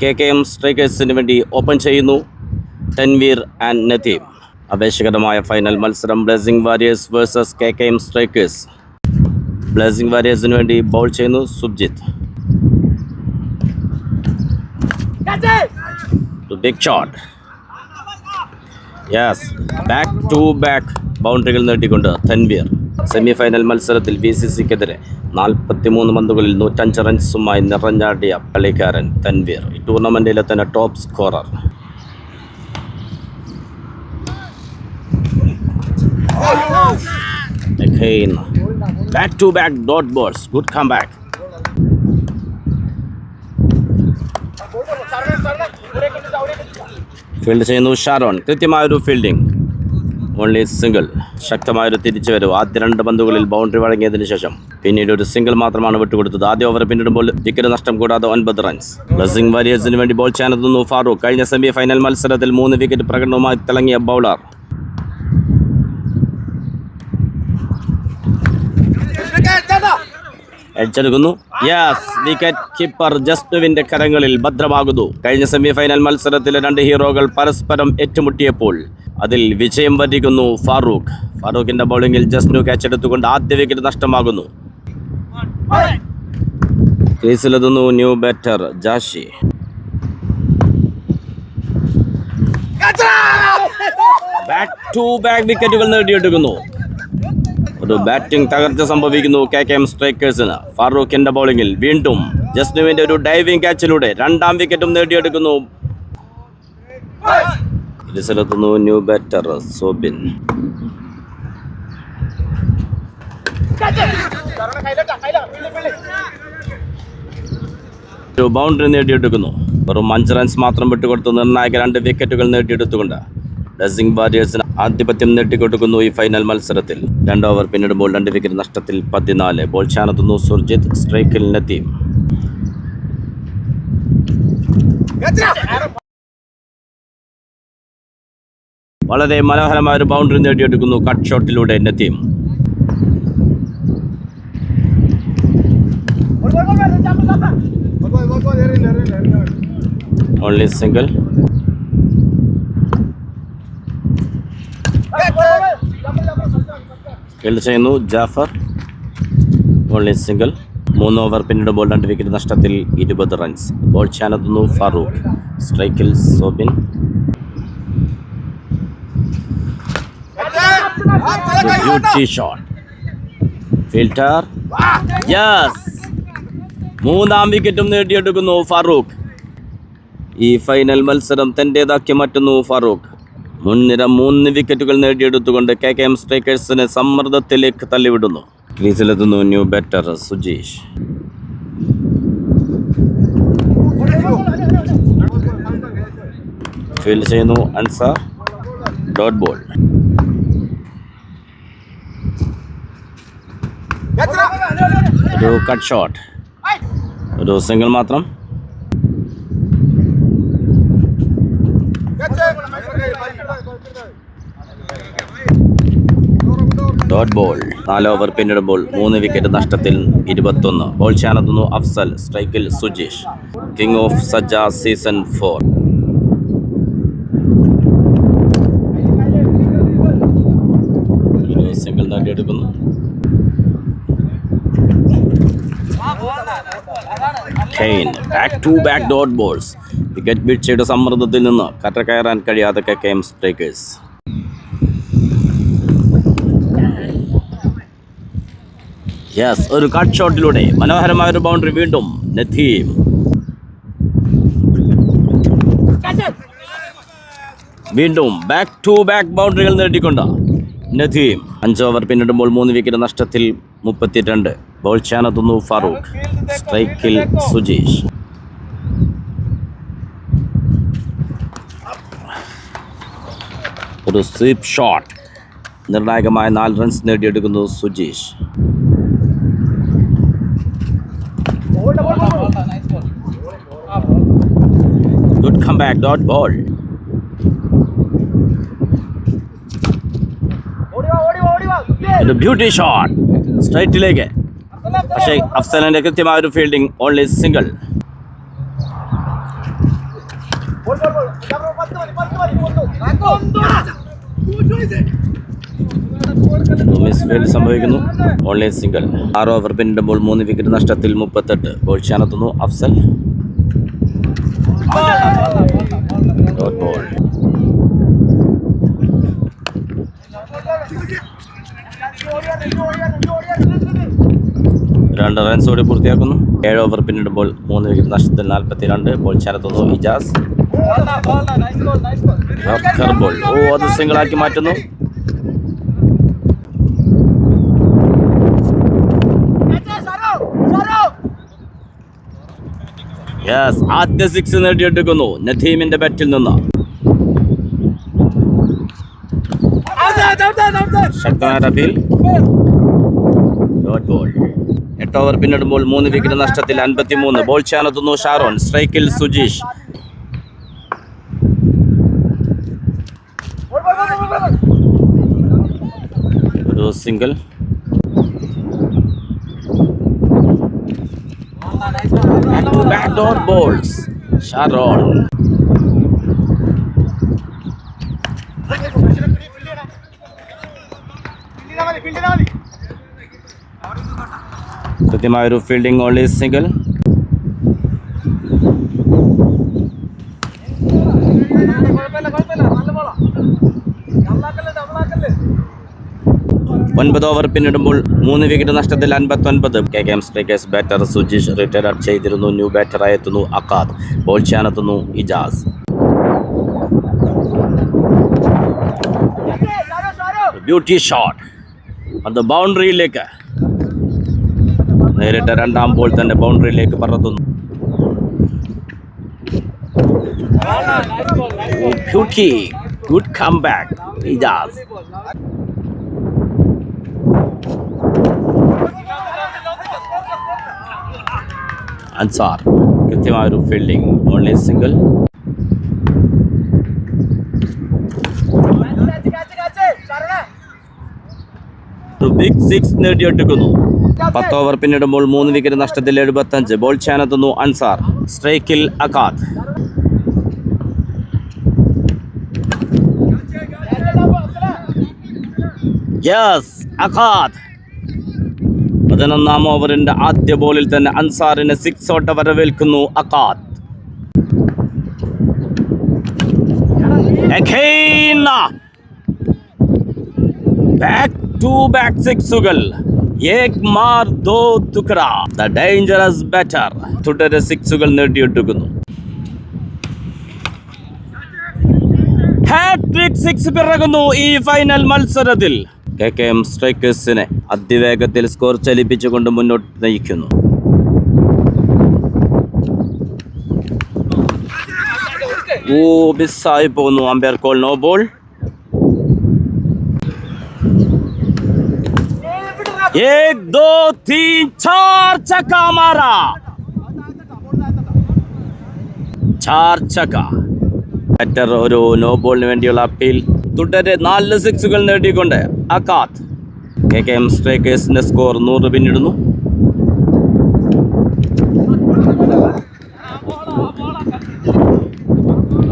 KKM സ്ട്രൈക്കേഴ്സിന് വേണ്ടി open ചെയ്യുന്നു തൻവീർ ആൻഡ് നദീം. ആവേശകരമായ ഫൈനൽ മത്സരം blazing warriors versus KKM strikers. Blazing വാരിയേഴ്സിന് വേണ്ടി ബൗൾ ചെയ്യുന്നു Subjith. Big shot. Yes, back to back ബൗണ്ടറികൾ നേടിക്കൊണ്ട് തൻവീർ. സെമി ഫൈനൽ മത്സരത്തിൽ BCCക്കെതിരെ 43 പന്തുകളിൽ 105 റൺസുമായി നിറഞ്ഞാടിയ കളിക്കാരൻ തൻവീർ. ഈ ടൂർണമെന്റിലെ തന്നെ top scorer. Again, back to back dot balls. Good comeback. Field ചെയ്യുന്നു ഷാരോൺ. കൃത്യമായൊരു ഫീൽഡിംഗ്. Only single. ശക്തമായൊരു തിരിച്ചുവരവ്. ആദ്യ 2 പന്തുകളിൽ ബൗണ്ടറി വഴങ്ങിയതിനു ശേഷം പിന്നീട് ഒരു സിംഗിൾ മാത്രമാണ് വിട്ടുകൊടുത്തത്. ആദ്യ ഓവർ പിന്നിടുമ്പോൾ വിക്കറ്റ് നഷ്ടം കൂടാതെ 9 റൺസ്. ബ്ലേസിംഗ് വാരിയേഴ്സിന് വേണ്ടി ബോൾ ചെയ്യാനെത്തുന്നു ഫാറൂഖ്. കഴിഞ്ഞ സെമി ഫൈനൽ മത്സരത്തിൽ 3 വിക്കറ്റ് പ്രകടനവുമായി തിളങ്ങിയ ബൗളർ. എഡ്ജെടുക്കുന്നു. യെസ്, വിക്കറ്റ് കീപ്പർ ജസ്നുവിന്റെ കരങ്ങളിൽ ഭദ്രമാകുന്നു. കഴിഞ്ഞ സെമി ഫൈനൽ മത്സരത്തിലെ 2 ഹീറോകൾ പരസ്പരം ഏറ്റുമുട്ടിയപ്പോൾ അതിൽ വിജയം വരിക്കുന്നു ഫാറൂഖ്. ഫാറൂഖിന്റെ ബൗളിംഗിൽ ജസ്നു ക്യാച്ച് എടുത്തുകൊണ്ട് ആദ്യ വിക്കറ്റ് നഷ്ടമാകുന്നു. ക്രീസിലെത്തുന്നു new batter Jashi. Back to back വിക്കറ്റുകൾ നേടിയെടുക്കുന്നു. ഒരു ബാറ്റിംഗ് തകർച്ച സംഭവിക്കുന്നു KKM സ്ട്രൈക്കേഴ്സിന്. ഫാറൂഖിന്റെ ബൗളിംഗിൽ വീണ്ടും ജസ്നുവിന്റെ ഒരു ഡൈവിംഗ് ക്യാച്ചിലൂടെ 2ാം വിക്കറ്റും നേടിയെടുക്കുന്നു. ക്രീസിലെത്തുന്നു ന്യൂ ബാറ്റർ സോബിൻ. ഒരു ബൗണ്ടറി നേടിയെടുക്കുന്നു. വെറും 5 റൺസ് മാത്രം വിട്ടുകൊടുത്ത് നിർണായക 2 വിക്കറ്റുകൾ നേടിയെടുത്തുകൊണ്ട് ബ്ലേസിംഗ് വാരിയേഴ്സിന് ആധിപത്യം നേടിക്കൊടുക്കുന്നു ഈ ഫൈനൽ മത്സരത്തിൽ. 2 ഓവർ പിന്നിടുമ്പോൾ 2 വിക്കറ്റ് നഷ്ടത്തിൽ 14. ബോൾ ചെയ്യാനെത്തുന്നു സുർജിത്ത്. സ്ട്രൈക്കിൽ നദീം. വളരെ മനോഹരമായ ഒരു ബൗണ്ടറി നേടിയെടുക്കുന്നു കട്ട് ഷോട്ടിലൂടെ നദീം. Only single. ഫീൽഡ് ചെയ്യുന്നു ജാഫർ. Only single. 3 ഓവർ പിന്നിടുമ്പോൾ 2 വിക്കറ്റ് നഷ്ടത്തിൽ 20 റൺസ്. ബോൾ ചെയ്യാനെത്തുന്നു ഫാറൂഖ്. സ്ട്രൈക്കിൽ Soubin. Beauty shot. Filter. Yes, 3ാം വിക്കറ്റും നേടിയെടുക്കുന്നു ഫാറൂഖ്. ഈ ഫൈനൽ മത്സരം തൻ്റേതാക്കി മാറ്റുന്നു ഫാറൂഖ്. മുൻനിര 3 വിക്കറ്റുകൾ നേടിയെടുത്തുകൊണ്ട് KKM സ്ട്രൈക്കേഴ്സിനെ സമ്മർദ്ദത്തിലേക്ക് തള്ളിവിടുന്നു. ക്രീസിലെത്തുന്നു ന്യൂ ബാറ്റർ സുജീഷ്. ഫീൽഡ് ചെയ്യുന്നു അൻസാർ. Dot ball. ഒരു കട്ട് ഷോട്ട്. ഒരു സിംഗിൾ മാത്രം. Dot ball. 4 ഓവർ പിന്നിടുമ്പോൾ 3 വിക്കറ്റ് നഷ്ടത്തിൽ 21. ബോൾ ചെയ്യാനെത്തുന്നു അഫ്സൽ. സ്ട്രൈക്കിൽ Sujeesh. King of Sajja season 4. Single നേടിയെടുക്കുന്നു. Back to back dot balls. Wicket വീഴ്ചയുടെ സമ്മർദ്ദത്തിൽ നിന്ന് കയറാൻ കഴിയാതെ KKM സ്ട്രൈക്കേഴ്സ്. യെസ്, ഒരു കട്ട് ഷോട്ടിലൂടെ മനോഹരമായ ഒരു ബൗണ്ടറി. വീണ്ടും നദീം. വീണ്ടും ബാക്ക് ടു ബാക്ക് ബൗണ്ടറികൾ നേടിക്കൊണ്ട് നദീം. 5 ഓവർ പിന്നിടുമ്പോൾ 3 വിക്കറ്റ് നഷ്ടത്തിൽ 32. ബോൾ ചെയ്യാനെത്തുന്നു ഫാറൂഖ്. സ്ട്രൈക്കിൽ സുജീഷ്. ഒരു സ്വീപ്പ് ഷോട്ട്. നിർണായകമായ 4 റൺസ് നേടിയെടുക്കുന്നു Sujeesh. Good comeback. Dot ball. ഒരു ബ്യൂട്ടി ഷോട്ട് സ്ട്രൈറ്റിലേക്ക്. പക്ഷേ അഫ്സലിന്റെ കൃത്യമായ ഒരു ഫീൽഡിംഗ്. Only single. മിസ്ഫീൽഡ് സംഭവിക്കുന്നു. Only single. 6 ഓവർ പിന്നിടുമ്പോൾ 3 വിക്കറ്റ് നഷ്ടത്തിൽ 38. ബോൾ ചെയ്യാനെത്തുന്നു അഫ്സൽ. Dot ball. രണ്ട് റൺസോടെ പൂർത്തിയാക്കുന്നു. 7 ഓവർ പിന്നിടുമ്പോൾ 3 വിക്കറ്റ് നഷ്ടത്തിൽ 42. ബോൾ ചെയ്യാനെത്തുന്നു ഇജാസ്. ബോൾ. അത് സിംഗിളാക്കി മാറ്റുന്നു. യെസ്, ആദ്യ 6 നേടിയെടുക്കുന്നു നദീമിന്റെ ബാറ്റിൽ നിന്ന്. ശക്തമായ അപ്പീൽ. Dot ball. 8 ഓവർ പിന്നിടുമ്പോൾ 3 വിക്കറ്റ് നഷ്ടത്തിൽ 53. ബോൾ ചെയ്യാനെത്തുന്നു ഷാരോൺ. സ്ട്രൈക്കിൽ സുജീഷ്. ഒരു single. Back dot balls. Sharon. കൃത്യമായൊരു ഫീൽഡിംഗ്. Only single. ഒൻപത് ഓവർ പിന്നിടുമ്പോൾ 3 വിക്കറ്റ് നഷ്ടത്തിൽ 59. KKM strikers batter Sujeesh retired ചെയ്തിരുന്നു. ന്യൂ ബാറ്ററായി എത്തുന്നു അക്കാദ്. ബോൾ ചെയ്യാനെത്തുന്നു ഇജാസ്. Beauty shot. അത് ബൗണ്ടറിയിലേക്ക് നേരിട്ട് രണ്ടാം ബോൾ തന്നെ ബൗണ്ടറിയിലേക്ക് പറത്തുന്നു. Beauty. Good come back Ijas. Ansar. കൃത്യമായൊരു ഫീൽഡിംഗ്. Only single. ബിഗ് 6 നേടിയെടുക്കുന്നു. 10 ഓവർ പിന്നിടുമ്പോൾ 3 വിക്കറ്റ് നഷ്ടത്തിൽ 75. ബോൾ ചെയ്യാനെത്തുന്നു അൻസാർ. സ്ട്രൈക്കിൽ അക്കാദ്. യെസ്, അക്കാദ്. 11-ാം ഓവറിന്റെ ആദ്യ ബോളിൽ തന്നെ അൻസാറിനെ 6 ഓട്ട വരവേൽക്കുന്നു അക്കാദ്. ബാക്ക് ടു ബാക്ക് 6കൾ. ഏക് മാർ ദോ തുക്ര. ദ ഡേഞ്ചറസ് ബാറ്റർ തുടരെ 6കൾ നേടിയെടുക്കുന്നു. ഹാട്രിക് 6 പിറകുന്നു ഈ ഫൈനൽ മത്സരത്തിൽ. KKM സ്ട്രൈക്കേഴ്സിനെ അതിവേഗത്തിൽ സ്കോർ ചലിപ്പിച്ചുകൊണ്ട് മുന്നോട്ട് നയിക്കുന്നു. മിസ്സായി പോകുന്നു. Umpire call no ball. एक दो तीन चार छक्का मारा. 4 छक्ക. ബാറ്റർ ഒരു നോ ബോളിന് വേണ്ടിയുള്ള അപ്പീൽ. തുടരെ 4 6കൾ നേടിക്കൊണ്ട് അക്കാദ്. KKM സ്ട്രൈക്കേഴ്സിന്റെ സ്കോർ 100 പിന്നിടുന്നു.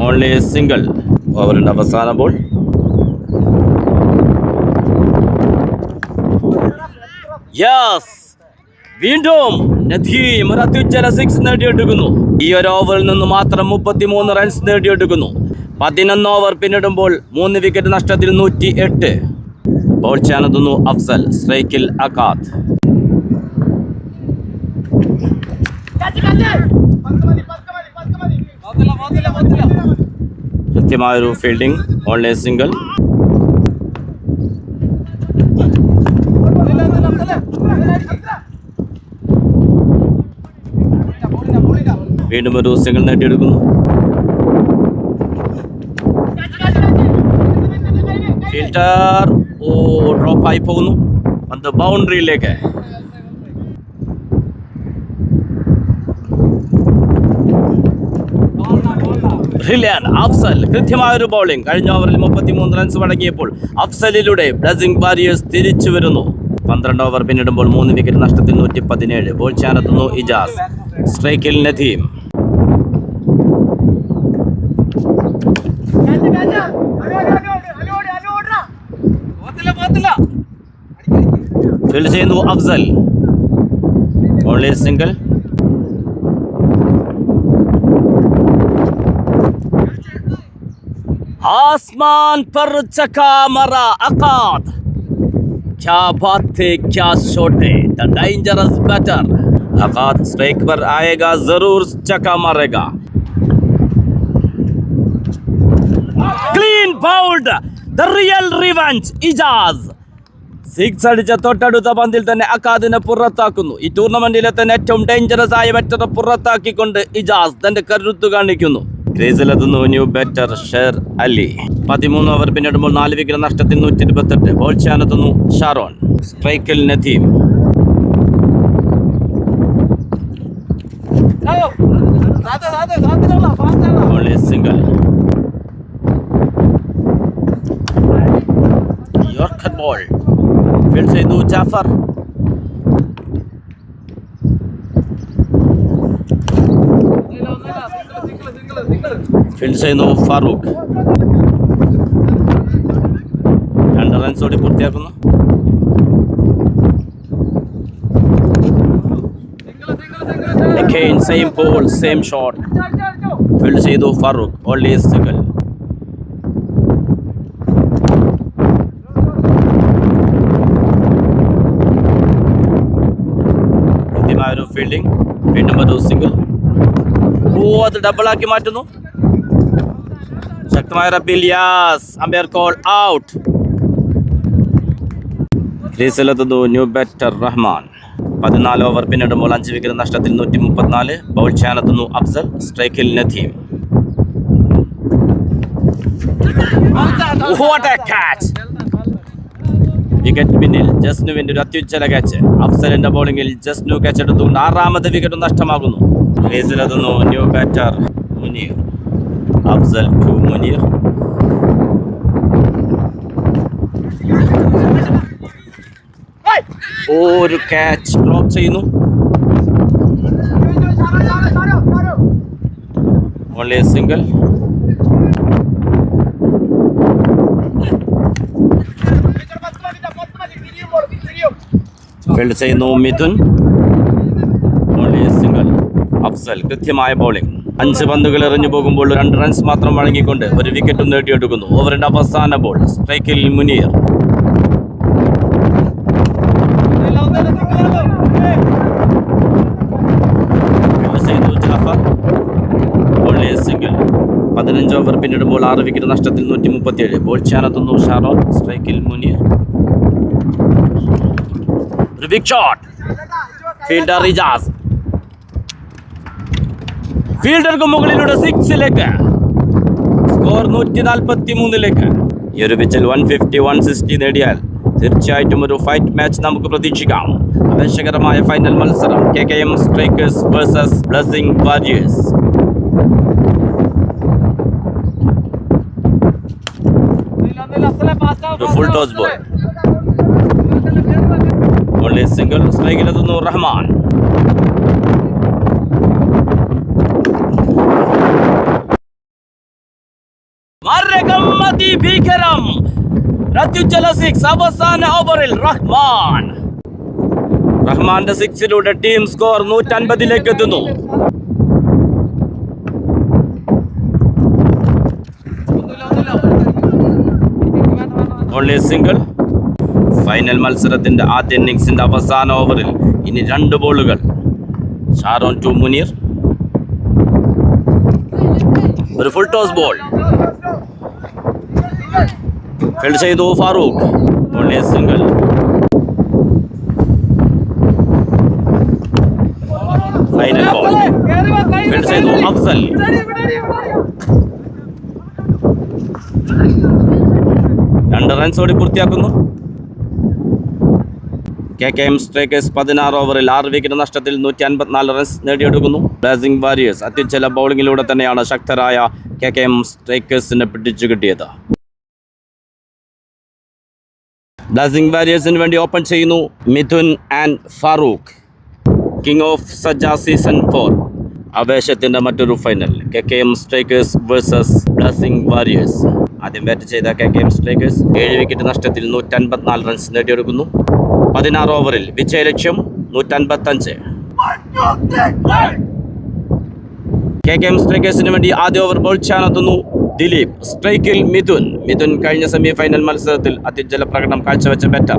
Only single. ഓവറിന്റെ അവസാന ബോൾ. യെസ്, വീണ്ടും നദീം ഒരു അത്യുജ്വല 6 നേടിയെടുക്കുന്നു. ഈ ഒരു ഓവറിൽ നിന്ന് മാത്രം 33 റൺസ് നേടിയെടുക്കുന്നു. 11 ഓവർ പിന്നിടുമ്പോൾ 3 വിക്കറ്റ് നഷ്ടത്തിൽ 108. ബോൾ ചെയ്യാനെത്തുന്നു അഫ്സൽ. സ്ട്രൈക്കിൽ അക്കാദ്. കൃത്യമായൊരു ഫീൽഡിംഗ്. Only single. വീണ്ടും ഒരു സിംഗിൾ നേടിയെടുക്കുന്നു. ഫീൽഡർ ഡ്രോപ്പായി പോകുന്നു. അത് ബൗണ്ടറിയിലേക്ക്. ബ്രില്യൻ അഫ്സൽ. കൃത്യമായൊരു ബൗളിംഗ്. കഴിഞ്ഞ ഓവറിൽ 33 റൺസ് വഴങ്ങിയപ്പോൾ അഫ്സലിലൂടെ ബ്ലസിംഗ് വാരിയേഴ്സ് തിരിച്ചു വരുന്നു. 12 ഓവർ പിന്നിടുമ്പോൾ 3 വിക്കറ്റ് നഷ്ടത്തിൽ 117. ബോൾ ചെയ്യാനെത്തുന്നു ഇജാസ്. സ്ട്രൈക്കിൽ നദീം. ഫീൽഡ് ചെയ്യുന്നു അഫ്സൽ. Only single. आसमान पर चका मरा अकाद, क्या बात है क्या शॉट है, the dangerous batter. Akkad strike पर आएगा, जरूर चका मारेगा. Clean bowled, the real revenge Ijas. Six അടിച്ച തൊട്ടടുത്ത പന്തിൽ തന്നെ അക്കാദിനെ പുറത്താക്കുന്നു. ഈ ടൂർണമെന്റിലെ തന്നെ ഏറ്റവും ഡേഞ്ചറസ് ആയ ബാറ്ററെ പുറത്താക്കിക്കൊണ്ട് ഇജാസ് തന്റെ കരുത്ത് കാണിക്കുന്നു. ക്രീസിലെത്തുന്നു new batter Sher Ali. 13 over പിന്നിടുമ്പോൾ 4 വിക്കറ്റ് നഷ്ടത്തിൽ 128. ബോൾ ചെയ്യാനെത്തുന്നു ഷാരോൺ. സ്ട്രൈക്കിൽ Nadeem. Only single. Yorker ball. Field ചെയ്തു ജാഫർ. ഫീൽഡ് ചെയ്യുന്നു ഫാറൂഖ്. 2 റൺസോടെ പൂർത്തിയാക്കുന്നു. Again same ball, same shot. Field ചെയ്തു ഫാറൂഖ്. Only single. കൃത്യമായൊരു ഫീൽഡിംഗ്. വീണ്ടും ഒരു സിംഗിൾ. അത് ഡബിളാക്കി മാറ്റുന്നു. ശക്തമായ റബ്ബിൽ യാസ്. Umpire call out. ക്രീസിലെത്തുന്നു ന്യൂ ബാറ്റർ റഹ്മാൻ. 14 ഓവർ പിന്നിടുമ്പോൾ 5 വിക്കറ്റ് നഷ്ടത്തിൽ 134. ബൗൾ ചെയ്യാനെത്തുന്നു അഫ്സൽ. സ്ട്രൈക്കിൽ നദീം. വിക്കറ്റ് പിന്നിൽ ജസ്നുവിന്റെ ഒരു അത്യുജ്വല ക്യാച്ച്. അഫ്സലിന്റെ ബൗളിംഗിൽ ജസ്നു ക്യാച്ച് എടുത്തുകൊണ്ട് 6ാമത്തെ വിക്കറ്റ് നഷ്ടമാകുന്നു. ക്രീസിലെത്തുന്നു new batter Muneer. Afzal to Muneer. ഒരു ക്യാച്ച് ഡ്രോപ്പ് ചെയ്യുന്നു. Only single. ഫീൽഡ് ചെയ്യുന്നു മിഥുൻ. Only single. അഫ്സൽ കൃത്യമായ ബൗളിംഗ്. 5 പന്തുകൾ എറിഞ്ഞു പോകുമ്പോൾ 2 റൺസ് മാത്രം വഴങ്ങിക്കൊണ്ട് ഒരു വിക്കറ്റും നേടിയെടുക്കുന്നു. ഓവറിന്റെ അവസാന ബോൾ. സ്ട്രൈക്കിൽ Muneer. Jafar. Only single. 15 over പിന്നിടുമ്പോൾ 6 വിക്കറ്റ് നഷ്ടത്തിൽ 137. ബോൾ ചെയ്യാനെത്തുന്നു ഷാരോൺ. സ്ട്രൈക്കിൽ മുനീർ. ഒരു ബിഗ് ഷോട്ട്. ഫീൽഡർ ഇജാസ്. ഫീൽഡർക്ക് മുകളിലൂടെ 6ലേക്ക്. സ്കോർ 143. ഈ ഒരു പിച്ചിൽ 150, 160 നേടിയാൽ തീർച്ചയായിട്ടും ഒരു ഫൈറ്റ് മാച്ച് നമുക്ക് പ്രതീക്ഷിക്കാം. ആവേശകരമായ ഫൈനൽ മത്സരം. KKM strikers versus blessing warriors. ഒരു full toss ball. Only single. സ്ട്രൈക്കിലെത്തുന്നു റഹ്മാൻ. ഭീകരം. അത്യുജ്വല 6 അവസാന ഓവറിൽ റഹ്മാന്റെ 6ലൂടെ ടീം സ്കോർ 150 എത്തുന്നു. Only single. ഫൈനൽ മത്സരത്തിന്റെ ആദ്യ ഇന്നിംഗ്സിന്റെ അവസാന ഓവറിൽ ഇനി 2 ബോളുകൾ. ഷാരോൺ ടു മുനീർ. ഒരു ഫുൾ ടോസ് ബോൾ. ഫീൽഡ് ചെയ്തു Farooq. Only single. Final ball. Field ചെയ്തു അഫ്സൽ. രണ്ട് റൺസോടെ പൂർത്തിയാക്കുന്നു. KKM സ്ട്രൈക്കേഴ്സ് 16 ഓവറിൽ 6 വിക്കറ്റ് നഷ്ടത്തിൽ 154 റൺസ് നേടിയെടുക്കുന്നു. ബ്ലസ്സിംഗ് വാരിയേഴ്സ് അത്യുജ്വല ബൗളിങ്ങിലൂടെ തന്നെയാണ് ശക്തരായ KKM സ്ട്രൈക്കേഴ്സിനെ പിടിച്ചു കിട്ടിയത്. ബ്ലസ്സിംഗ് വാരിയേഴ്സിന് വേണ്ടി ഓപ്പൺ ചെയ്യുന്നു Mithun and Farooq. King of Sajja season 4 ആവേശത്തിന്റെ മറ്റൊരു final. KKM strikers versus blessing warriors. ആദ്യം ബാറ്റ് ചെയ്ത KKM സ്ട്രൈക്കേഴ്സ് 7 വിക്കറ്റ് നഷ്ടത്തിൽ 154 റൺസ് നേടിയെടുക്കുന്നു. 16 ഓവറിൽ വിജയലക്ഷ്യം 155. KKM സ്ട്രൈക്കേഴ്സിന് വേണ്ടി ആദ്യ ഓവർ ബോൾ ചെയ്യാനെത്തുന്നു ദിലീപ്. സ്ട്രൈക്കിൽ മിഥുൻ കഴിഞ്ഞ സെമി ഫൈനൽ മത്സരത്തിൽ അത്യുജ്വല പ്രകടനം കാഴ്ചവെച്ച ബാറ്റർ.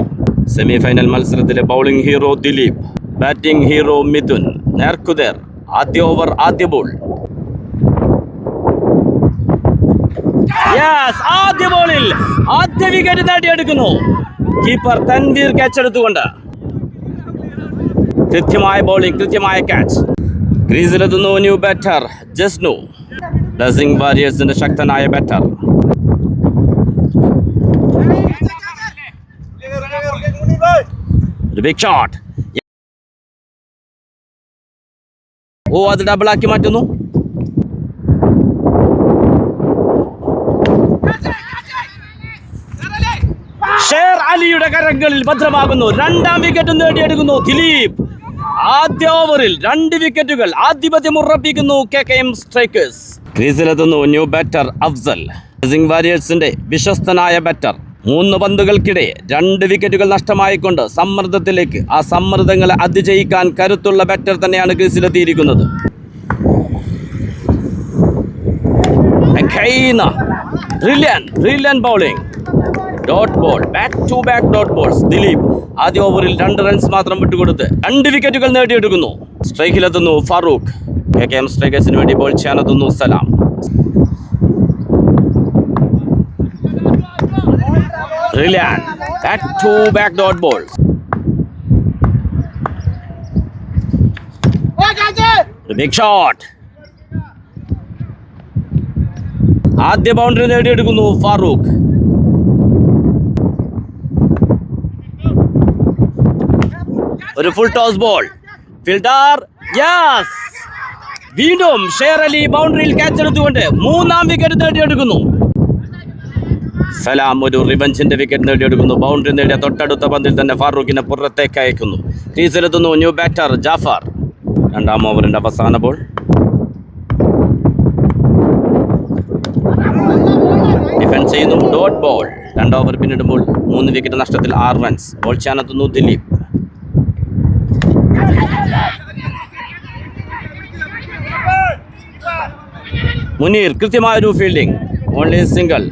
സെമി ഫൈനൽ മത്സരത്തിലെ bowling hero Dileep, batting hero Mithun. നേർക്കുതേർ. ആദ്യ ഓവർ ആദ്യ ബോൾ. ആദ്യ ബോളിൽ ആദ്യ വിക്കറ്റ് നേടിയെടുക്കുന്നു കീപ്പർ തൻവീർ. ക്യാച്ച് എടുത്തുകൊണ്ട് കൃത്യമായ ബോളിംഗ്, കൃത്യമായ ക്യാച്ച്. ക്രീസിലെത്തുന്നു ന്യൂ ബാറ്റർ ജസ്നു. ബ്ലസ്സിംഗ് വാരിയേഴ്സിന്റെ ശക്തനായ ബാറ്റർ. Big shot. അത് ഡബിളാക്കി മാറ്റുന്നു. ഷേർ അലിയുടെ കരങ്ങളിൽ ഭദ്രമാകുന്നു. രണ്ടാം വിക്കറ്റ് നേടിയെടുക്കുന്നു ദിലീപ്. ആദ്യ ഓവറിൽ 2 വിക്കറ്റുകൾ. ആധിപത്യം ഉറപ്പിക്കുന്നു KKM സ്ട്രൈക്കേഴ്സ്. ക്രീസിലെത്തുന്നു ന്യൂ ബാറ്റർ അഫ്സൽ. ബ്ലസ്സിംഗ് വാരിയേഴ്സിന്റെ വിശ്വസ്തനായ ബാറ്റർ. 3 പന്തുകൾക്കിടെ 2 വിക്കറ്റുകൾ നഷ്ടമായിക്കൊണ്ട് സമ്മർദ്ദത്തിലേക്ക്, ആ സമ്മർദ്ദങ്ങളെ അതിജയിക്കാൻ കരുത്തുള്ള ബാറ്റർ തന്നെയാണ് ക്രീസിലെത്തിയിരിക്കുന്നത്. Brilliant bowling. Dot ball, back to back dot balls. Dileep ആദ്യ ഓവറിൽ 2 റൺസ് മാത്രം വിട്ടുകൊടുത്ത് 2 വിക്കറ്റുകൾ നേടിയെടുക്കുന്നു. സ്ട്രൈക്കിലെത്തുന്നു ഫാറൂഖ്. KKM സ്ട്രൈക്കേഴ്സിന് വേണ്ടി ബോൾ ചെയ്യാനെത്തുന്നു Salam. Back to back dot balls. Big shot. ആദ്യ ബൗണ്ടറി നേടിയെടുക്കുന്നു ഫാറൂഖ്. ഒരു ഫുൾ ടോസ് ബോൾ. ഫീൽഡർ വീണ്ടും ഷേർ അലി ബൗണ്ടറിയിൽ ക്യാച്ച് എടുത്തുകൊണ്ട് 3ാം വിക്കറ്റ് നേടിയെടുക്കുന്നു. സലാം ഒരു റിവഞ്ചിന്റെ വിക്കറ്റ് നേടിയെടുക്കുന്നു. ബൗണ്ടറി നേടിയ തൊട്ടടുത്ത പന്തിൽ തന്നെ ഫാറൂഖിനെ പുറത്തേക്ക് അയക്കുന്നു. ക്രീസിലെത്തുന്നു ന്യൂ ബാറ്റർ ജാഫർ. 2ാം ഓവറിന്റെ അവസാന ബോൾ. ഡിഫൻസ് ചെയ്യുന്നു. Dot ball. 2 ഓവർ പിന്നിടുമ്പോൾ 3 വിക്കറ്റ് നഷ്ടത്തിൽ 6 റൺസ്. ബോൾ ചെയ്യാനെത്തുന്നു ദിലീപ്. മുനീർ. കൃത്യമായൊരു ഫീൽഡിംഗ്. Only single.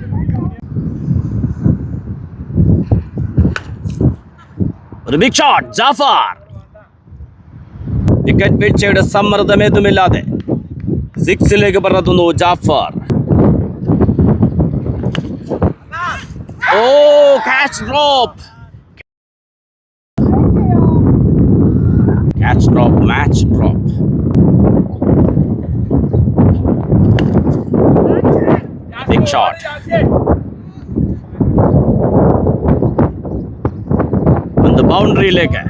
ഒരു ബിഗ് ഷോട്ട്. ജാഫർ. വിക്കറ്റ് വീഴ്ചയുടെ സമ്മർദ്ദമേതുമില്ലാതെ 6ലേക്ക് പറത്തുന്നു Jafar. Catch drop, match drop. Big shot. On the ബൗണ്ടറിയിലേക്ക്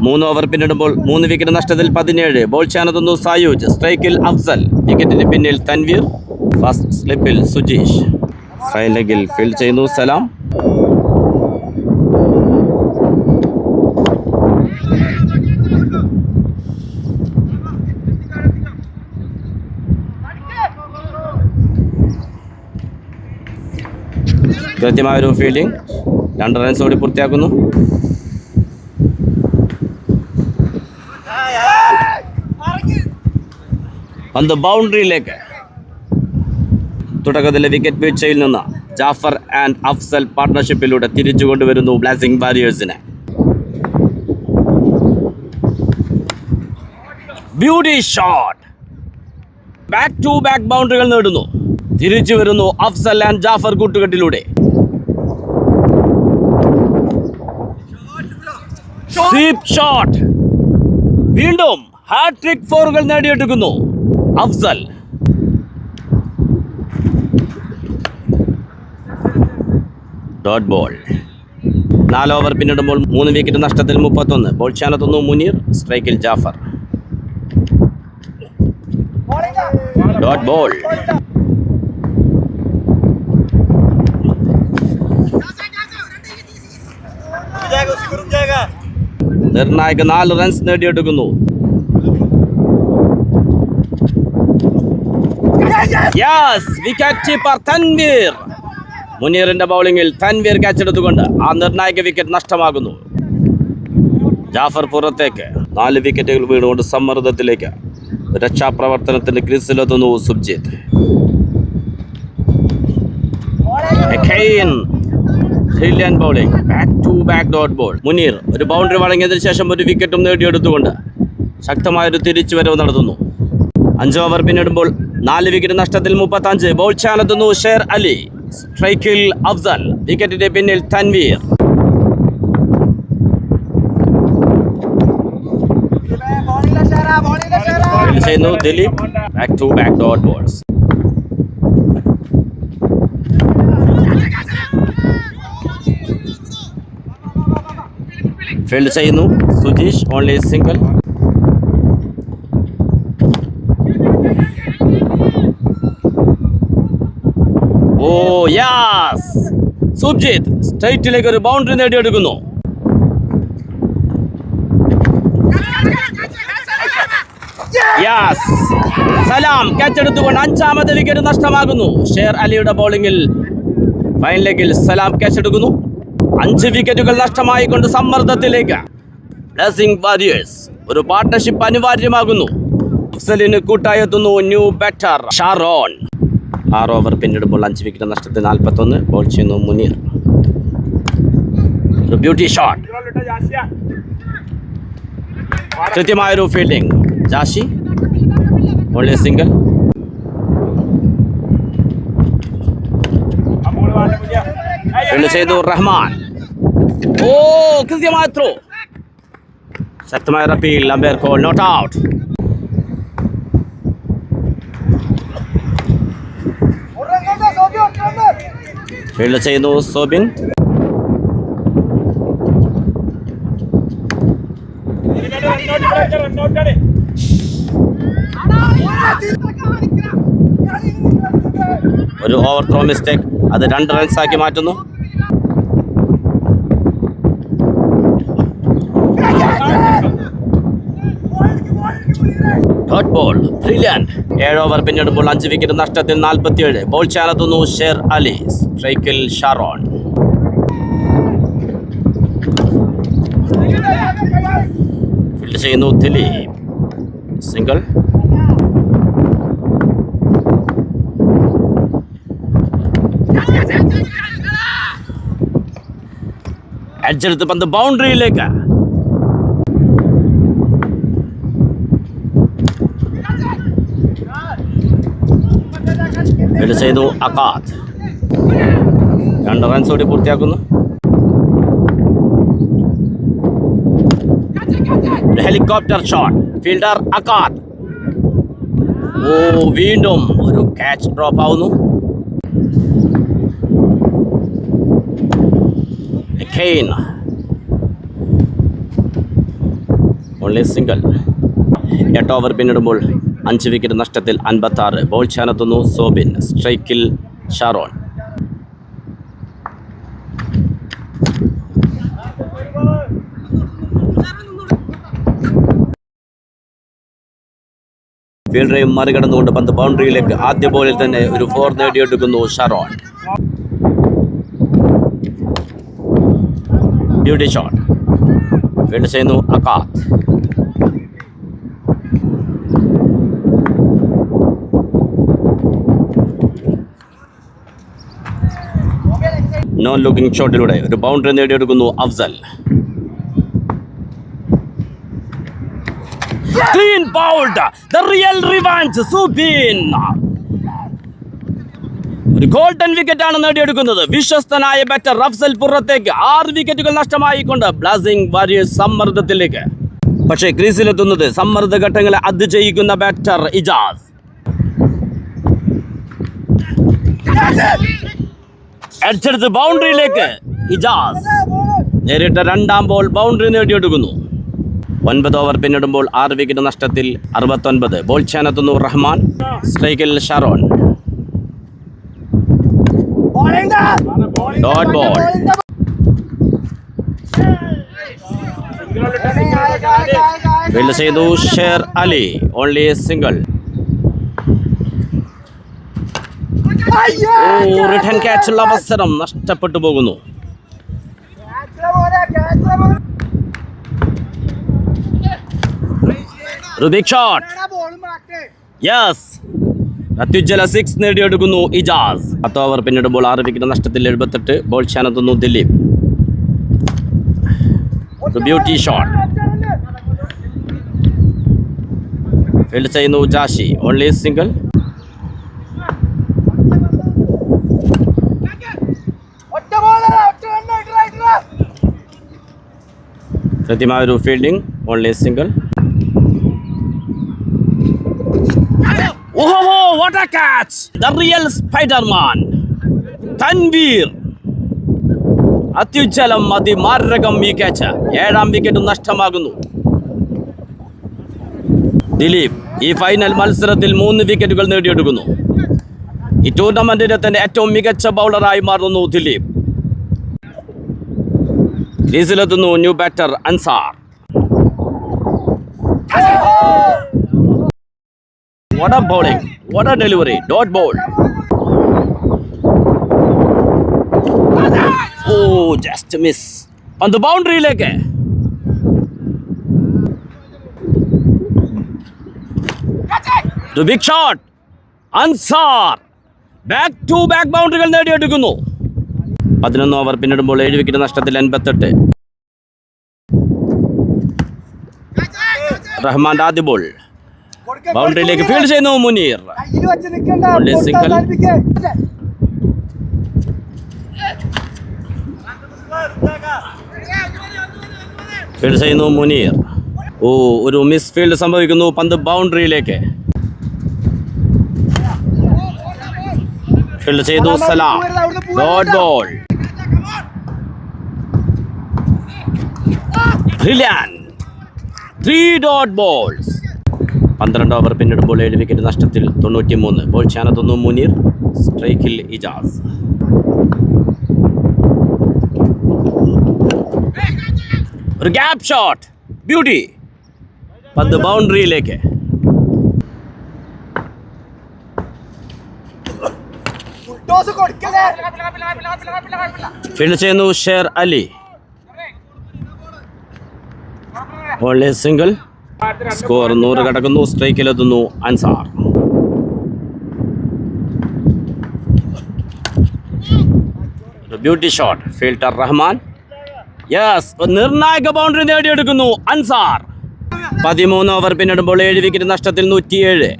3 ഓവർ പിന്നിടുമ്പോൾ 3 വിക്കറ്റ് നഷ്ടത്തിൽ 17. ബോൾ ചെയ്യാനെത്തുന്നു സായൂജ്. സ്ട്രൈക്കിൽ അഫ്സൽ. വിക്കറ്റിന് പിന്നിൽ തൻവീർ. ഫസ്റ്റ് സ്ലിപ്പിൽ സുജീഷ്. ഫൈൻ ലെഗിൽ ഫീൽഡ് ചെയ്യുന്നു സലാം. കൃത്യമായൊരു ഫീൽഡിംഗ്. 2 റൺസ് ഓടി പൂർത്തിയാക്കുന്നു. പന്ത് ബൗണ്ടറിയിലേക്ക്. തുടക്കത്തിലെ വിക്കറ്റ് വീഴ്ചയിൽ നിന്ന് ജാഫർ ആൻഡ് അഫ്സൽ പാർട്ട്ണർഷിപ്പിലൂടെ തിരിച്ചു കൊണ്ടുവരുന്നു ബ്ലസ്സിംഗ് വാരിയേഴ്സിനെ. Beauty shot. Back to back ബൗണ്ടറികൾ നേടുന്നു. തിരിച്ചു വരുന്നു അഫ്സൽ ആൻഡ് ജാഫർ കൂട്ടുകെട്ടിലൂടെ. Sweep shot. വീണ്ടും ഹാട്രിക് 4കൾ നേടിയെടുക്കുന്നു അഫ്സൽ. Dot ball. 4 ഓവർ പിന്നിടുമ്പോൾ 3 വിക്കറ്റ് നഷ്ടത്തിൽ 31. ബോൾ ചെയ്യാനെത്തുന്നു മുനീർ. സ്ട്രൈക്കിൽ ജാഫർ. Dot ball. നിർണായക 4 റൺസ് നേടിയെടുക്കുന്നു. Wicket keeper Tanveer. മുനീറിന്റെ ബൗളിംഗിൽ തൻവീർ ക്യാച്ച് എടുത്തുകൊണ്ട് ആ നിർണായക വിക്കറ്റ് നഷ്ടമാകുന്നു. ജാഫർ പുറത്തേക്ക്. 4 വിക്കറ്റുകൾ വീണുകൊണ്ട് സമ്മർദ്ദത്തിലേക്ക്. രക്ഷാപ്രവർത്തനത്തിന് ക്രീസിലെത്തുന്നു Subjith. Brilliant bowling. Back to back dot ball. Muneer ഒരു ബൗണ്ടറി വഴങ്ങിയതിനു ശേഷം ഒരു വിക്കറ്റും നേടിയെടുത്തുകൊണ്ട് ശക്തമായൊരു തിരിച്ചുവരവ് നടത്തുന്നു. 5 ഓവർ പിന്നിടുമ്പോൾ 4 വിക്കറ്റ് നഷ്ടത്തിൽ 35. ബോൾ ചെയ്യാനെത്തുന്നു ഷേർ അലി. സ്ട്രൈക്കിൽ അഫ്സൽ. വിക്കറ്റിന്റെ പിന്നിൽ തൻവീർ. ചെയ്യുന്നു Dileep. Back to back dot balls. Field ചെയ്യുന്നു Sujeesh. Only single. Oh yes, Subjith സ്ട്രൈറ്റിലേക്ക് ഒരു ബൗണ്ടറി നേടിയെടുക്കുന്നു. യാസ്, സലാം ക്യാച്ച് എടുത്തുകൊണ്ട് 5ാമത്തെ വിക്കറ്റ് നഷ്ടമാകുന്നു. ഷേർ അലിയുടെ ബൗളിംഗിൽ ഫൈൻ ലെഗിൽ സലാം ക്യാച്ച് എടുക്കുന്നു. 5 വിക്കറ്റുകൾ നഷ്ടമായിക്കൊണ്ട് സമ്മർദ്ദത്തിലേക്ക്. Blessing warriors. ഒരു പാർട്ട്ണർഷിപ്പ് അനിവാര്യമാകുന്നു. അഫ്സലിന് കൂട്ടായെത്തുന്നു ന്യൂ ബാറ്റർ ഷാരോൺ. 6 ഓവർ പിന്നിടുമ്പോൾ 5 വിക്കറ്റ് നഷ്ടത്തിൽ 41. ബോൾ ചെയ്യുന്നു മുനീർ. ഒരു ബ്യൂട്ടി ഷോട്ട്. കൃത്യമായൊരു fielding. Jashi. Only single. Field ചെയ്തു റഹ്മാൻ. ഓ, കൃത്യമായ ത്രോ. ശക്തമായ appeal. Umpire call not out. Field ചെയ്യുന്നു സോബിൻ. ഒരു ഓവർ ത്രോ മിസ്റ്റേക്ക്. അത് 2 റൺസാക്കി മാറ്റുന്നു. Dot ball. ബ്രില്യന്റ്. 7 ഓവർ പിന്നിടുമ്പോൾ 5 വിക്കറ്റ് നഷ്ടത്തിൽ 47. ബോൾ ചെയ്യാനെത്തുന്നു ഷേർ അലി. സ്ട്രൈക്കിൽ ഷാരോൺ. ഫീൽഡ് ചെയ്യുന്നു ദിലീപ്. സിംഗിൾ. അടിച്ചെടുത്ത് പന്ത് ബൗണ്ടറിയിലേക്ക്. ഫീൽഡ് ചെയ്തു അക്കാദ്. 2 റൺസ് കൂടി പൂർത്തിയാക്കുന്നു. Helicopter shot. Fielder Akkad. Oh, വീണ്ടും ഒരു ക്യാച്ച് ഡ്രോപ്പ് ആവുന്നു. Only single. 8 ഓവർ പിന്നിടുമ്പോൾ 5 വിക്കറ്റ് നഷ്ടത്തിൽ 56. ബോൾ ചെയ്യാനെത്തുന്നു സോബിൻ. സ്ട്രൈക്കിൽ ഷാരോൺ. ഫീൽഡറെയും മറികടന്നുകൊണ്ട് പന്ത് ബൗണ്ടറിയിലേക്ക്. ആദ്യ ബോളിൽ തന്നെ ഒരു 4 നേടിയെടുക്കുന്നു ഷാരോൺ. Beauty shot. ഫീൽഡ് ചെയ്യുന്നു അക്കാദ്. നോൺ ലുക്കിംഗ് ഷോട്ടിലൂടെ ഒരു ബൗണ്ടറി നേടിയെടുക്കുന്നു Afzal. Clean bowled. The real revenge. Subin ഒരു ഗോൾഡൻ വിക്കറ്റ് ആണ് നേടിയെടുക്കുന്നത്. വിശ്വസ്തനായ ബാറ്റർ അഫ്സൽ പുറത്തേക്ക്. 6 വിക്കറ്റുകൾ നഷ്ടമായിക്കൊണ്ട് ബ്ലസ്സിംഗ് വാരിയേഴ്സ് സമ്മർദ്ദത്തിലേക്ക്. പക്ഷേ ക്രീസിലെത്തുന്നത് സമ്മർദ്ദ ഘട്ടങ്ങളെ അതിജയിക്കുന്ന ബാറ്റർ ഇജാസ്. അടിച്ചെടുത്ത് ബൗണ്ടറിയിലേക്ക് ഇജാസ്. നേരിട്ട 2ാം ബോൾ ബൗണ്ടറി നേടിയെടുക്കുന്നു. 9 ഓവർ പിന്നിടുമ്പോൾ 6 വിക്കറ്റ് നഷ്ടത്തിൽ 69. ബോൾ ചെയ്യാനെത്തുന്നു റഹ്മാൻ. സ്ട്രൈക്കിൽ ഷാരോൺ. Dot ball. ഫീൽഡ് ചെയ്തു Sher Ali. Only single. Return ക്യാച്ചുള്ള അവസരം നഷ്ടപ്പെട്ടു പോകുന്നു. ഒരു ബിഗ് ഷോട്ട്. യെസ്, അത്യുജ്വല 6 നേടിയെടുക്കുന്നു ഇജാസ്. 10 ഓവർ പിന്നിടുമ്പോൾ 6 വിക്കറ്റ് നഷ്ടത്തിൽ 78. ബോൾ ചെയ്യാനെത്തുന്നു ദിലീപ്. ബ്യൂട്ടി ഷോട്ട് ഫീൽഡ് ചെയ്യുന്നു ജാഷി. Only single. കൃത്യമായൊരു ഫീൽഡിംഗ്. Only single. ഓഹോ, what a catch! The real spiderman Tanveer. അത്യുജ്വലം, അതിമാരകം ഈ ക്യാച്ച്. 7ാം വിക്കറ്റും നഷ്ടമാകുന്നു. ദിലീപ് ഈ ഫൈനൽ മത്സരത്തിൽ 3 വിക്കറ്റുകൾ നേടിയെടുക്കുന്നു. ഈ ടൂർണമെന്റിന്റെ തന്നെ ഏറ്റവും മികച്ച ബൗളറായി മാറുന്നു ദിലീപ്. ക്രീസിലെത്തുന്നു new batter Ansar. What a bowling! What a delivery! Dot ball. Oh, just miss. On the boundary leg. The big shot. Ansar. Back to back ബൗണ്ടറികൾ നേടിയെടുക്കുന്നു. 11 ഓവർ പിന്നിടുമ്പോൾ 7 വിക്കറ്റ് നഷ്ടത്തിൽ 88. റഹ്മാന്റെ ആദ്യ ബോൾ ബൗണ്ടറിയിലേക്ക് ഫീൽഡ് ചെയ്യുന്നു മുനീർ. ഫീൽഡ് ചെയ്യുന്നു മുനീർ. ഓ, ഒരു മിസ് ഫീൽഡ് സംഭവിക്കുന്നു. പന്ത് ബൗണ്ടറിയിലേക്ക്. ഫീൽഡ് ചെയ്തു Salam. Dot ball. Brilliant. 3 dot balls. 12 over പിന്നിടുമ്പോൾ 7 വിക്കറ്റ് നഷ്ടത്തിൽ 93. ബോൾ ചെയ്യാനെത്തുന്നു മുനീർ. സ്ട്രൈക്കിൽ ഇജാസ്. ഒരു ഗ്യാപ്പ് ഷോട്ട്. ബ്യൂട്ടി. പന്ത് ബൗണ്ടറിയിലേക്ക്. ഫീൽഡ് ചെയ്യുന്നു Sher Ali. Only single. Score 100 കടക്കുന്നു. സ്ട്രൈക്കിലെത്തുന്നു Ansar. Beauty shot. Fielder Rahman. Yes, നിർണായക ബൗണ്ടറി നേടിയെടുക്കുന്നു അൻസാർ. 13 ഓവർ പിന്നിടുമ്പോൾ 7 വിക്കറ്റ് നഷ്ടത്തിൽ 107.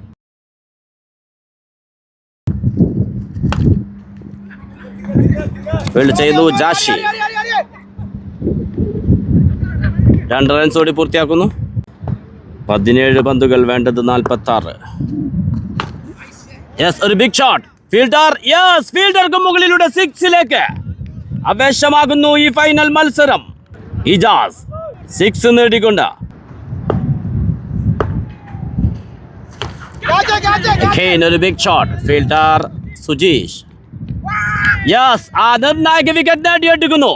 ഫീൽഡ് ചെയ്തു ജാഷി. 2 റൺസ് ഓടി പൂർത്തിയാക്കുന്നു. 17 പന്തുകൾ വേണ്ടത് 46. യെസ്, ഒരു ബിഗ് ഷോട്ട്. ഫീൽഡർ. യെസ്, ഫീൽഡർക്ക് മുകളിലൂടെ 6ലേക്ക്. ആവേശമാകുന്നു ഈ ഫൈനൽ മത്സരം. ഇജാസ് 6 നേടിക്കൊണ്ട് ഒരു big shot. Fielder Sujeesh. Yes, ആ നിർണായക വിക്കറ്റ് നേടിയെടുക്കുന്നു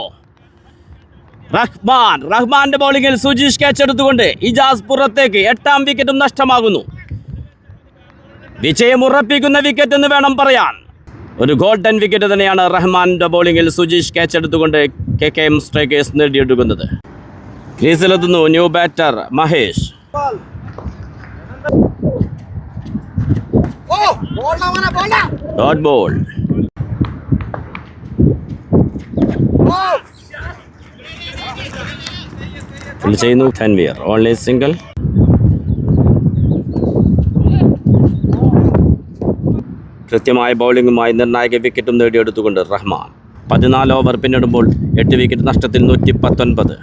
റഹ്മാന്റെ ബൗളിംഗിൽ സുജീഷ് ക്യാച്ച് എടുത്തുകൊണ്ട് ഇജാസ് പുറത്തേക്ക്. 8ാം വിക്കറ്റും നഷ്ടമാകുന്നു. വിജയമുറപ്പിക്കുന്ന വിക്കറ്റ് എന്ന് വേണം പറയാൻ. ഒരു ഗോൾഡൻ വിക്കറ്റ് തന്നെയാണ് റഹ്മാന്റെ ബൗളിംഗിൽ സുജീഷ് ക്യാച്ച് എടുത്തുകൊണ്ട് KKM സ്ട്രൈക്കേഴ്സ് നേടിയെടുക്കുന്നത്. ക്രീസിലെത്തുന്നു new batter Mahesh. Dot ball. Field ചെയ്യുന്നു തൻവീർ. Only single. കൃത്യമായ ബൗളിംഗുമായി നിർണായക വിക്കറ്റും നേടിയെടുത്തുകൊണ്ട് റഹ്മാൻ. 14 ഓവർ പിന്നിടുമ്പോൾ 8 വിക്കറ്റ് നഷ്ടത്തിൽ 119.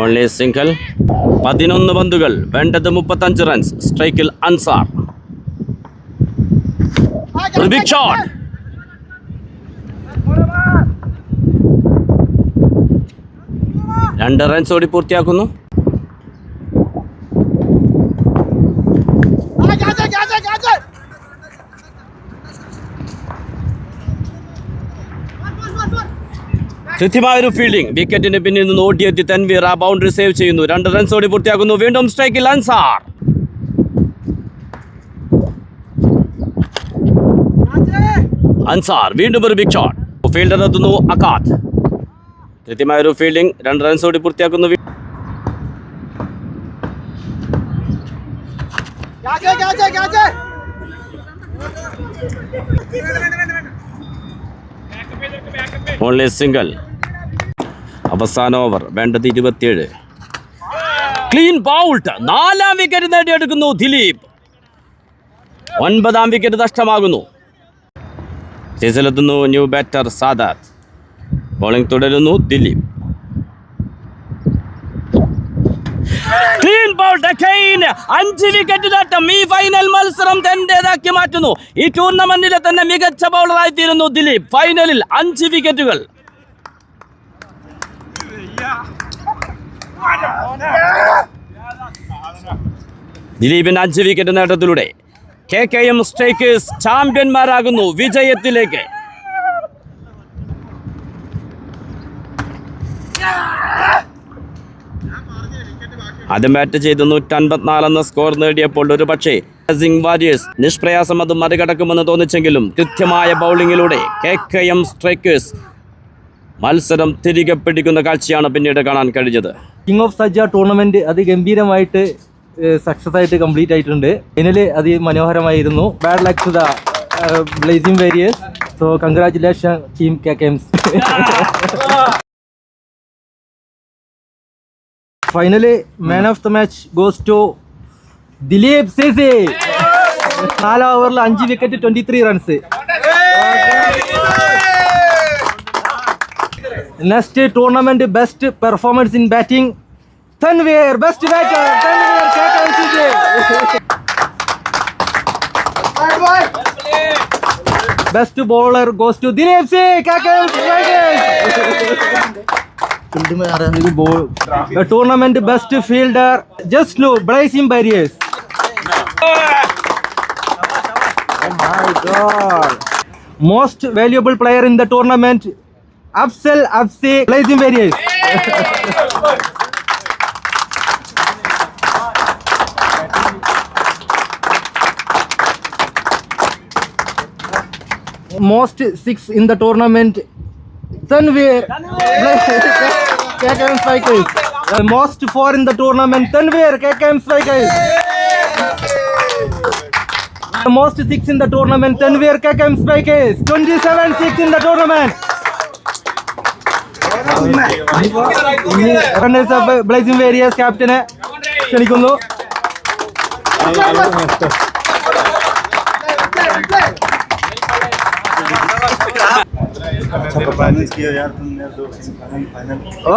Only single. 11 പന്തുകൾ വേണ്ടത് 35 റൺസ്. സ്ട്രൈക്കിൽ അൻസാർ. ഒരു ബിഗ് ഷോട്ട്. രണ്ട് റൺസ് ഓടി പൂർത്തിയാക്കുന്നു. കൃത്യമായൊരു ഫീൽഡിംഗ്. വിക്കറ്റിന് പിന്നിൽ നിന്ന് ഓടിയെത്തി തൻവീർ ആ ബൗണ്ടറി സേവ് ചെയ്യുന്നു. 2 റൺസ് ഓടി പൂർത്തിയാക്കുന്നു. വീണ്ടും സ്ട്രൈക്കിൽ അൻസാർ. വീണ്ടും ഒരു ബിഗ് ഷോട്ട്. ഫീൽഡർ എത്തുന്നു അക്കാത്ത്. കൃത്യമായൊരു ഫീൽഡിംഗ്. 2 റൺസ് കൂടി പൂർത്തിയാക്കുന്നു. Only single. അവസാന ഓവർ, വേണ്ടത് 27. Clean bowled. 4ാം വിക്കറ്റ് നേടിയെടുക്കുന്നു ദിലീപ്. 9ാം വിക്കറ്റ് നഷ്ടമാകുന്നു. സീസണിലെത്തുന്നു ന്യൂ ബാറ്റർ സാദാത്ത്. ബോളിംഗ് തുടരുന്നു Dileep. Clean bowled again. 5 wicket നേട്ടം. ഈ ഫൈനൽ മത്സരം തന്റേതാക്കി മാറ്റുന്നു. ഈ ടൂർണമെന്റിലെ തന്നെ മികച്ച ബൗളറായി തീരുന്നു ദിലീപ്. ഫൈനലിൽ 5 വിക്കറ്റുകൾ. ദിലീപിന്റെ 5 വിക്കറ്റ് നേട്ടത്തിലൂടെ KKM സ്ട്രൈക്കേഴ്സ് ചാമ്പ്യന്മാരാകുന്നു വിജയത്തിലേക്ക്. ആദ്യം ബാറ്റ് ചെയ്ത് 154 എന്ന സ്കോർ നേടിയപ്പോൾ ഒരു പക്ഷേ വാരിയേഴ്സ് നിഷ്പ്രയാസം അത് മറികടക്കുമെന്ന് തോന്നിച്ചെങ്കിലും കൃത്യമായ ബൗളിങ്ങിലൂടെ KKM സ്ട്രൈക്കേഴ്സ് മത്സരം തിരികെ പിടിക്കുന്ന കാഴ്ചയാണ് പിന്നീട് കാണാൻ കഴിഞ്ഞത്. കിങ് ഓഫ് സജ്ജ ടൂർണമെന്റ് അതിഗംഭീരമായിട്ട് സക്സസ് ആയിട്ട് കംപ്ലീറ്റ് ആയിട്ടുണ്ട്. ഫൈനല് അതിമനോഹരമായിരുന്നു. Bad luck to the blessing warriors. So congratulation team KKM. Final man of the match goes to Dileep സേസി. 4 ഓവറിൽ 5 wicket 23 runs. Next tournament best performance in batting Tanveer. Best batter Tanveer KKM. Best bowler goes to Dileep C KKM. Tournament best fielder Jaslu blessing warriors. Most valuable player in the tournament Afzal Afsi Blazing Warriors. Most 6 in the tournament Tanveer KKM Strikers. Most 4 in the tournament Tanveer KKM Strikers. Most 6 in the tournament Tanveer KKM Strikers. 27-6 in the tournament. Blessing warriors ക്യാപ്റ്റനെ ക്ഷണിക്കുന്നു.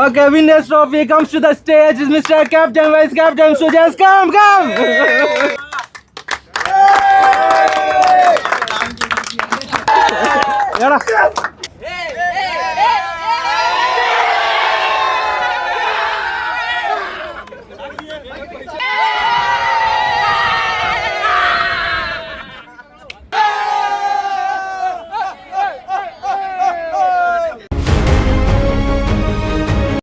Okay, winners trophy comes to the stage. Is Mr. Captain, Vice Captain, so just come.